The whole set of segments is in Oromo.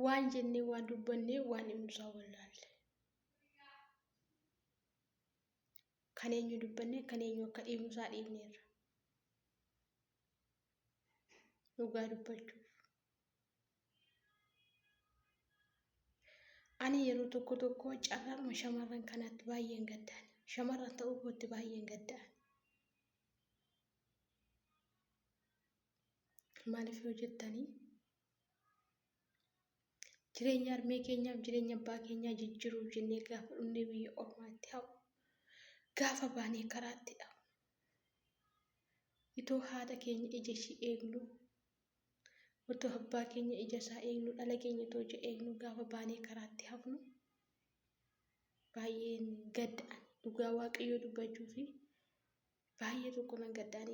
waan jennee waan dubbannee waan himnuusaa wallaalle. Kan eenyu dubbannee kan eenyu akka dhiibnuusaa dhiibneerra. Dhugaa dubbachuuf. Ani yeroo tokko tokko carraadhuma shamarran kanatti baay'een gaddaan. Shamarran ta'uu kootti baay'een gaddaan. Maaliif yoo jettanii jireenya harmee keenyaaf jireenya abbaa keenyaa jijjiiruuf jennee gaafa dhufnee biyya ormaatti hafu gaafa baanee karaatti dhawu. Itoo haadha keenya ija ishii eegnu, otoo abbaa keenya ija isaa eegnu, dhala keenya otoo ija eegnu gaafa baanee karaatti hafnu baay'een gaddaan. Dhugaa Waaqayyoo dubbachuu fi baay'ee tokko nan gaddaan.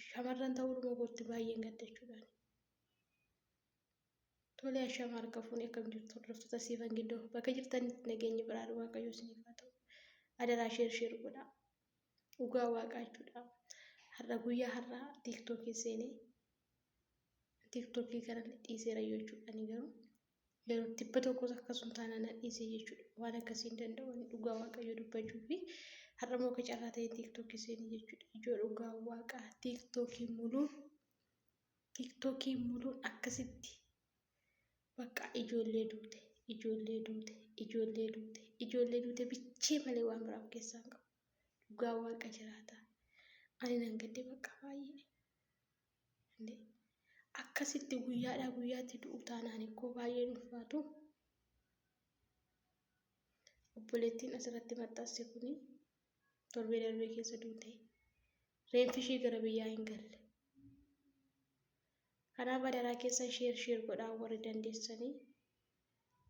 Shamarran ta'uudhuma kootti baay'een gaddachuudhaan. Tole ashama harka fuunee akkam jirtu hordoftoota siifan giddoo bakka jirtanitti nageenyi biraadha Waaqayyoo isiniif haa ta'u. Adaraa sheer godhaa. Dhugaa Waaqayyoodha. Har'a guyyaa har'aa tiiktookii seenee tiiktookii kana dhiiseera jechuudha. Ani garuu yeroo tibba tokkos akkasuma taanaan dhiisee jechuudha. Waan akkasiin danda'u dhugaa Waaqayyoo dubbachuu fi har'a moo ka carraa ta'e tiiktookii seenee jechuudha. Ijoo dhugaa Waaqaa tiiktookii muluun akkasitti bakka ijoollee duute bichee malee waan biraaf keessaa hin qabu. Dhugaa Waaqa jiraata. Ani nan gadde bakka baay'ee. Akkasitti guyyaadhaa guyyaatti du'u taanaan ikkoo baay'ee ulfaatu. Obboleettiin asirratti maxxanse kuni torbee darbee keessa duute. Reenfi ishee gara biyyaa hin galle. Kanaaf adaraa keessa sheer godhaa warri dandeessanii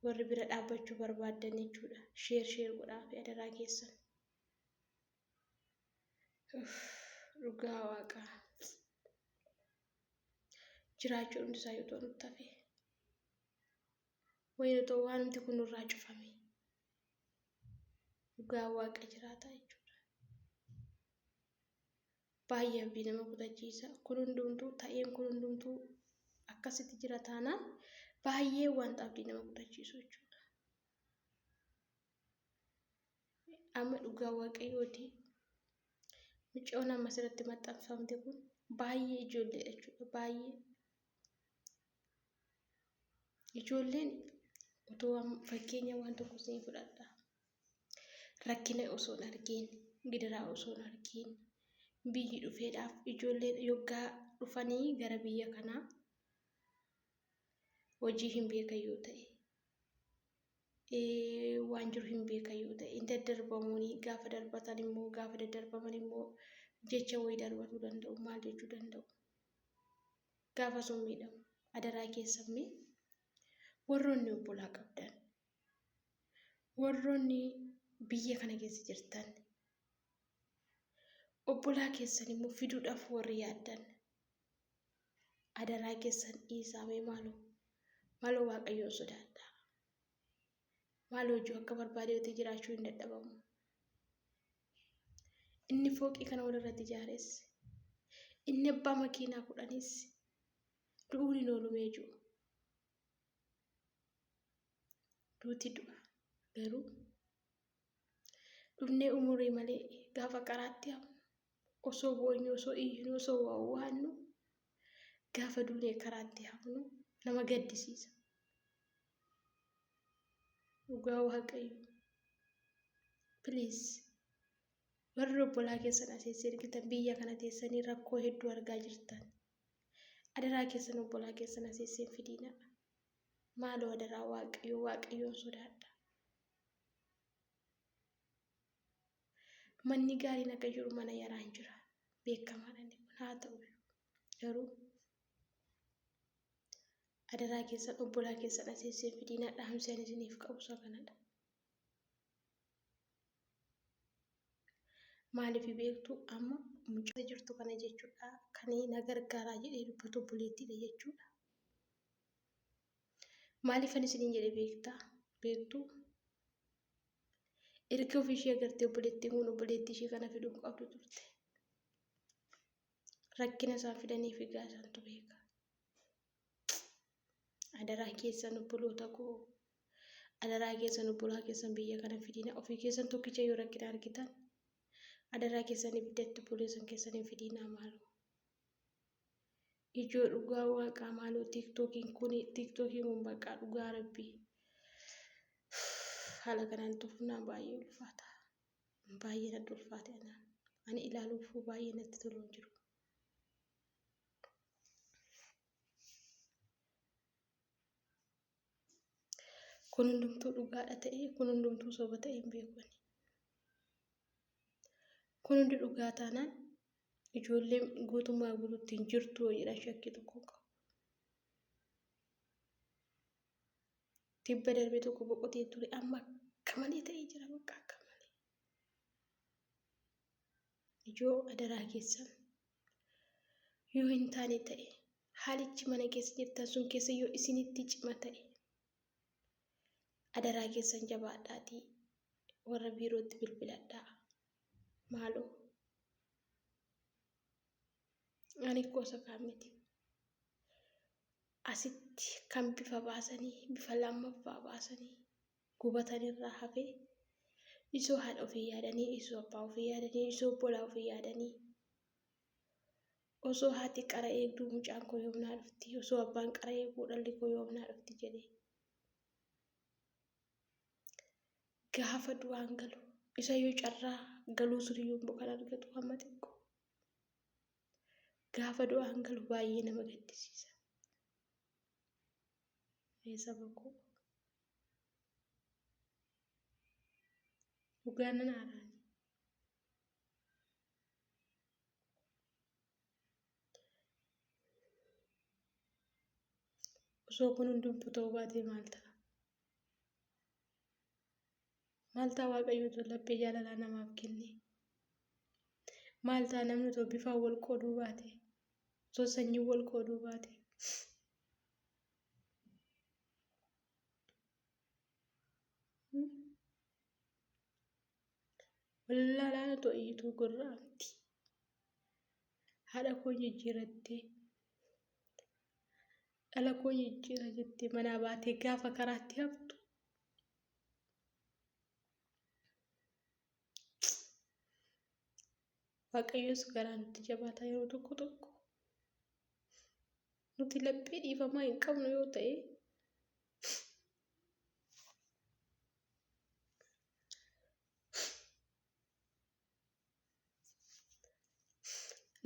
warri bira dhaabbachuu barbaaddan jechuudha. Sheer godhaa fi adaraa keessa. Dhugaa Waaqaa. Jiraachuu hundi isaa yoo nutti hafe. Wayii ta'u waan nuti kun nurraa cufame. Dhugaa Waaqa jiraata jechuudha. Baay'ee abdii nama kutachiisa. Kun hundumtuu akkasitti jira taanaan baay'ee waan abdii nama kutachiisu jechuudha. Amma dhugaa Waaqayyooti. Mucaan amma asirratti maxxanfamte kun baay'ee ijoolleedha jechuudha. Baay'ee ijoolleen otoo fakkeenya waan tokko isin fudhadha. Rakkina osoo hin argin, gidiraa osoo hin argin, biyyi dhufeedhaaf ijoolleen yoggaa dhufanii gara biyya kanaa hojii hin beekan yoo ta'e, waan jiru hin beekan yoo ta'e, hin daddarbamuuni gaafa darbatan immoo gaafa daddarbaman immoo jecha wayii darbatuu danda'u. Maal jechuu danda'u? Gaafa sun miidhamu adaraa keessamee warroonni obbolaa qabdan, warroonni biyya kana keessa jirtan, obbolaa keessan immoo fiduudhaaf warri yaaddan adaraa keessan dhiisaamee maaloo Waaqayyoo sodaadha. Maaloo hojii akka barbaadeetti jiraachuu hin dadhabamu. Inni fooqii kana walirratti ijaares, inni abbaa makiinaa 10 du'uun hin oolumee jiru. Duuti du'a garuu dhufnee umurii malee gaafa karaatti hafu osoo boonyu osoo iyyinu osoo waannu gaafa duunee karaatti hafnu nama gaddisiisa. Dhugaa Waaqayyo. Please warri obbolaa keessan asii ergitan biyya kana teessanii rakkoo hedduu argaa jirtan. Adaraa keessan obbolaa keessan asii fidiina. Maaloo adaraa Waaqayyoon sodaadha. Manni gaariin akka jiru mana yaraan jira. Beekamaadhaan kun haa ta'u garuu adaraa keessan obbolaa keessan asii fidiina dhaamsaan isiniif qabu isa kanadha. Maaliif beektu amma mucaa jirtu kana jechuudha. Kan na gargaaraa jedhee dubbatu obboleettiidha jechuudha. Maaliifan isiniin jedhe beektu? Erga ofii ishee agartee obboleettiin kun obboleettii ishee kana fiduu qabdu turte. Rakkina isaan fidanii fi gaasantu beeka. Adaraa keessan obboloota koo, adaraa keessan obbolaa keessan biyya kana fidina. Ofii keessan tokkicha yoo rakkina argitan, adaraa keessan ibiddatti obboleessan keessan hin fidinaa maaloo. Ijoo dhugaa waaqaa maaloo tiktookiin kun bakka dhugaa rabbii. Haala kanaan tufnaan baay'ee ulfaata. Baay'ee natti ulfaate ani ilaaluuf baay'ee natti tolu hin jiru. Kun hundumtuu dhugaadha ta'ee kun hundumtuu soba ta'ee hin beekani. Kun hundi dhugaa taanaan ijoolleen guutummaa guutuutti hin jirtu jedha shakkii tokko qabu. Tibba darbee tokko boqotee ture amma akka malee ta'ee jira bakka akka malee. Ijoo adaraa keessan yoo hin taane ta'e haalichi mana keessa jirtan sun keessa yoo isinitti cima ta'e adaraa keessan jabaadhaatii warra biirootti bilbiladhaa maaloo. Ani gosa kaamiti. Asitti kan bifa baasanii bifa lammaffaa baasanii gubatanirraa hafee isoo haadha ofii yaadanii isoo abbaa ofii yaadanii isoo obbolaa ofii yaadanii osoo haati qara eegduu mucaan koo yoomnaa dhufti osoo abbaan qara eeguu dhalli koo yoomnaa dhufti jedhee gaafa du'aan galu isa yoo carraa galuu suriyyuu kan argatu hamma xiqqoo gaafa du'aan galu baay'ee nama gaddisiisa. Saba koo dhugaan nan haaraani. Osoo kun hundumtuu ta'uu baatee maal ta'a? Maal ta'a Waaqayyootu laphee jaalalaa namaaf kenne? Maal ta'a namni osoo bifaan wal qooduu baate? Osoo sanyiin wal qooduu baate? Wallaalaan otoo iyyituu gurraa miti. Haadha koo jijjiirattee dhala koo jijjiira jettee manaa baatee gaafa karaatti haftu Waaqayyoos garaa nutti jabaata yeroo tokko tokko. Nuti laphee dhiifamaa hin qabnu yoo ta'e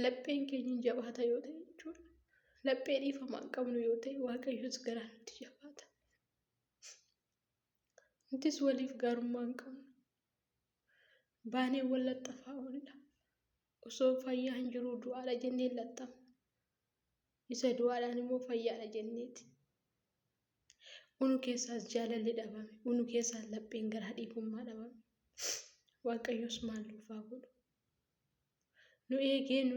lapheen keenya hin jabaata yoo ta'e jechuudha. Laphee dhiifamaa hin qabnu yoo ta'e Waaqayyoos garaa nutti jabaata. Nutis waliif gaarummaa hin qabnu. Baanee wal laxxafaa oolla. Osoo fayyaa hin jiru du'aadha jennee laxxafna. Isa du'aadhaan immoo fayyaadha jenneeti. Unu keessaas jaalalli dhabame. Unu keessaas lapheen garaa dhiifummaa dhabame. Waaqayyoos maal nuuf haa godhu? Nu eegee nu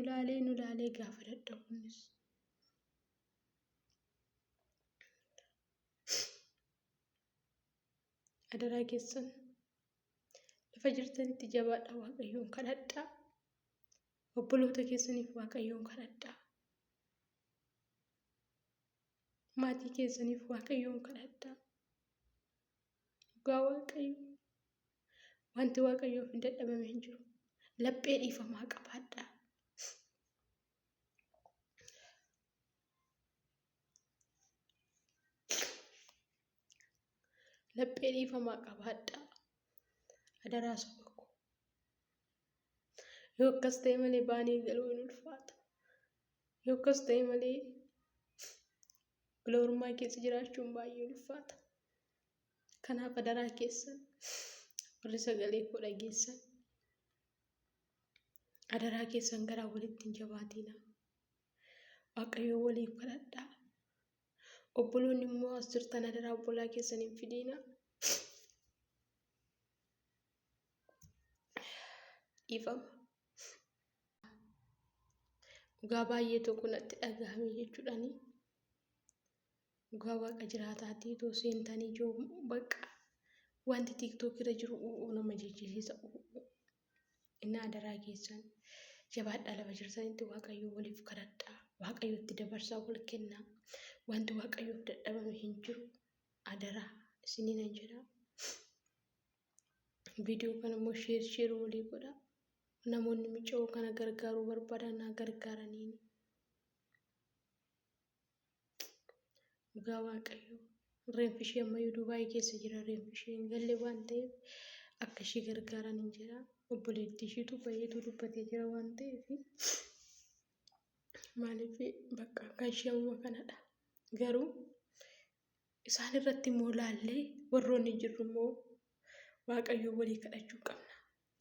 laalee gaafa dadhabuunis. Adaraa keessan lafa jirtanitti jabaadhaa Waaqayyoon kadhadhaa. Obboloota keessaniif Waaqayyoon kadhadhaa. Maatii keessaniif Waaqayyoon kadhadhaa. Dhugaa Waaqayyo wanti Waaqayyoof hin dadhabame hin jiru. Laphee dhiifamaa qabaadhaa. Laphee dhiifamaa qabaadhaa. Adaraa saba koo. Yoo akkas ta'e malee baanee galuu hin ulfaata. Yoo akkas ta'e malee biloorummaa keessa jiraachuun baay'ee ulfaata. Kanaaf adaraa keessan warri sagalee koo dhageessan adaraa keessan garaa walitti hin jabaatina. Waaqayyoo waliif kadhadhaa. Obboloonni immoo as jirtan adaraa obbolaa keessan hin fidina. Dhiifama. dhugaa baay'ee tokko natti dhagahame jechuudhaani. Dhugaa waaqa jiraataatii too seentanii joo bakka wanti tiktok irra jiru nama jijjiirisa. Inni adaraa keessan jabaadhaa lafa jirtanitti waaqayyo waliif kadhadhaa. Waaqayyotti dabarsaa wal kennaa. Wanti waaqayyoof dadhabame hin jiru. Adaraa isiniin jedha. Viidiyoo kana immoo sheer walii godhaa. Namoonni micca'uu kana gargaaruu barbaadan gargaaraniini. Dhugaa waaqayyoo reenfi ishee ammayyuu Dubaayii keessa jira. Reenfi ishee hin galle waan ta'eef akka ishee gargaaran hin jedha. Obboleettii isheetu baay'eetu dubbatee jira waan ta'eef maaliif bakka kan ishee amma kanadha. Garuu isaan irratti immoo laallee warroonni jirru immoo waaqayyoo walii kadhachuu qabna.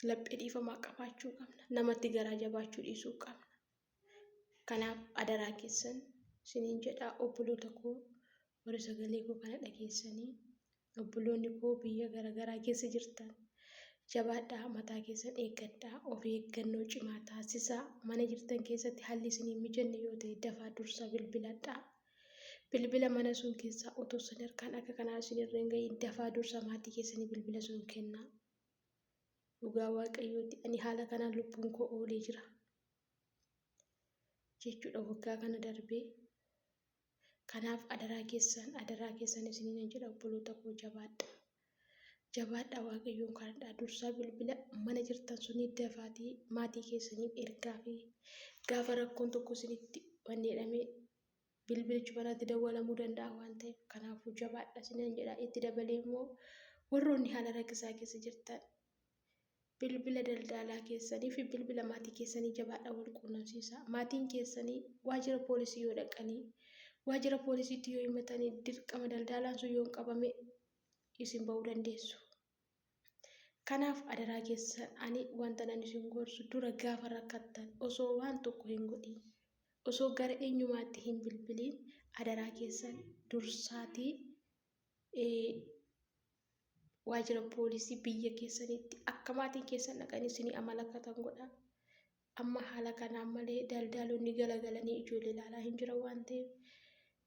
Laphee dhiifamaa qabaachuu qabna. Namatti garaa jabaachuu dhiisuu qabna. Kanaaf adaraa keessan isiniin jedhaa obboloota koo warri sagalee koo kana dhageessanii obboloonni koo biyya garaagaraa keessa jirtan jabaadhaa mataa keessan eeggadhaa of eeggannoo cimaa taasisaa mana jirtan keessatti haalli isiniin mijanne yoo ta'e dafaa dursa bilbiladhaa. Bilbila mana sun keessaa otoo sadarkaan akka kanaa isinirra hin gahiin dafaa dursa maatii keessanii bilbila sun kennaa. Dhugaa waaqayyooti ani haala kanaan lubbuun koo oolee jira jechuudha waggaa kana darbee. Kanaaf adaraa keessan isiniin jedha obboloota koo jabaadhaa. Jabaadhaa waaqayyoon kadhadhaa dursaa bilbila mana jirtan sunii dafaatii maatii keessaniif ergaa fi gaafa rakkoon tokko isinitti wanneedhamee bilbilichi manaatti dawwalamuu danda'a waan ta'eef kanaafuu jabaadhaa isiniin jedha. Itti dabalee immoo warroonni haala rakkisaa keessa jirtan bilbila daldalaa keessanii fi bilbila maatii keessanii jabaadhaa wal quunnamsiisaa. Maatiin keessanii waajjira poolisii yoo dhaqanii waajjira poolisiitti yoo himatanii dirqama daldalaan sun yoo hin qabame isin ba'uu dandeessu. Kanaaf adaraa keessan ani wanta nan isin gorsu dura gaafa rakkattan osoo waan tokko hin godhin osoo gara eenyumaatti hin bilbiliin adaraa keessan dursaatii waajjira poolisii biyya keessanitti akka maatiin keessan dhaqanii isinii amalakatan godhaa. Amma haala kanaan malee daldaltoonni galagalanii ijoollee ilaalaa hin jiran waan ta'eef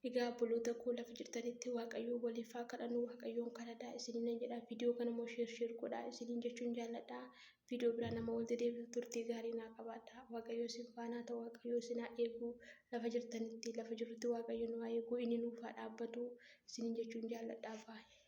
egaa obboloota koo lafa jirtanitti waaqayyoon waliif haa kadhannu. Waaqayyoon kadhadhaa isiniin jedha. Viidiyoo kana immoo sheer godhaa isiniin jechuun jaalladhaa. Viidiyoo biraa nama walitti deebi'u turtii gaarii naa qabaadhaa. Waaqayyo isin faana ta'u waaqayyo isin haa eegu. Lafa jirtanitti lafa jirutti waaqayyo nu haa eegu inni nuuf haa dhaabbatu isiniin jechuun jaalladhaa baay'ee.